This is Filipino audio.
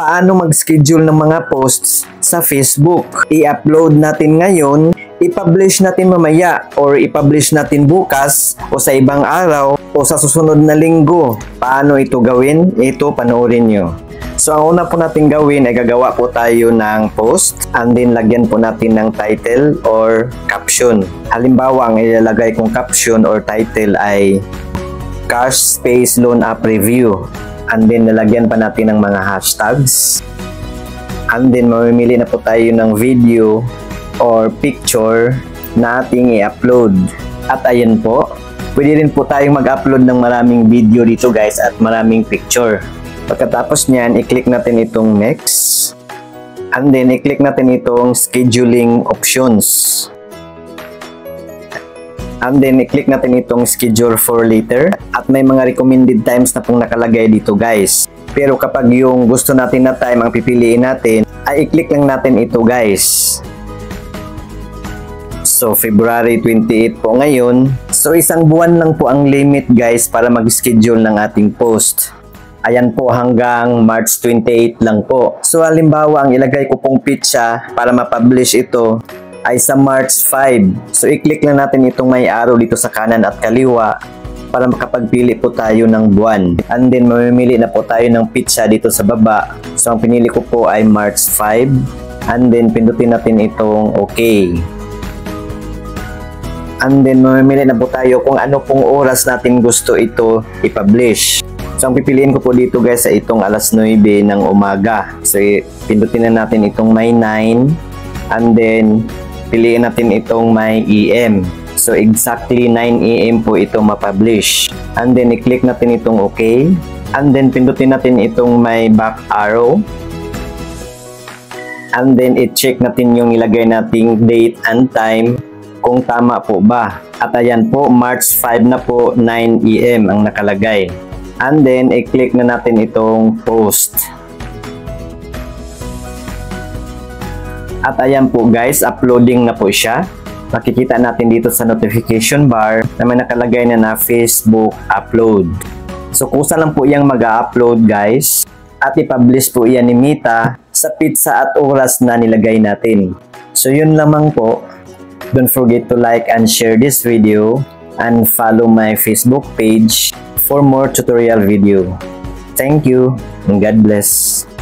paano mag-schedule ng mga posts sa Facebook. I-upload natin ngayon, i-publish natin mamaya, or i-publish natin bukas, o sa ibang araw, o sa susunod na linggo. Paano ito gawin? Ito, panoorin nyo. So, ang una po natin gawin ay gagawa po tayo ng post and then lagyan po natin ng title or caption. Halimbawa, ang ilalagay kong caption or title ay Cash Space Loan App Review. And then, nalagyan pa natin ng mga hashtags. And then, mamimili na po tayo ng video or picture na ating i-upload. At ayan po, pwede rin po tayong mag-upload ng maraming video dito guys at maraming picture. Pagkatapos niyan, i-click natin itong next. And then, i-click natin itong scheduling options. And then, i-click natin itong schedule for later. At may mga recommended times na pong nakalagay dito guys. Pero kapag yung gusto natin na time ang pipiliin natin, ay i-click lang natin ito guys. So, February 28 po ngayon. So, isang buwan lang po ang limit guys para mag-schedule ng ating post. Ayan po, hanggang March 28 lang po. So, halimbawa, ang ilagay ko pong pitsa para ma-publish ito ay sa March 5. So, i-click lang natin itong may arrow dito sa kanan at kaliwa para makapagpili po tayo ng buwan. And then, mamimili na po tayo ng pitsa dito sa baba. So, ang pinili ko po ay March 5. And then, pindutin natin itong OK. And then, mamimili na po tayo kung ano pong oras natin gusto ito i-publish. So, ang pipiliin ko po dito guys ay itong alas 9 ng umaga. So, pindutin na natin itong may 9. And then, piliin natin itong may AM. So, exactly 9 AM po ito ma-publish. And then, i-click natin itong OK. And then, pindutin natin itong may back arrow. And then, i-check natin yung ilagay nating date and time kung tama po ba. At ayan po, March 5 na po, 9 AM ang nakalagay. And then, i-click na natin itong post. At ayan po guys, uploading na po siya. Makikita natin dito sa notification bar na may nakalagay na Facebook upload. So, kusa lang po iyang mag-upload guys. At i-publish po iyan ni Meta sa pizza at oras na nilagay natin. So, yun lamang po. Don't forget to like and share this video and follow my Facebook page for more tutorial video. Thank you and God bless.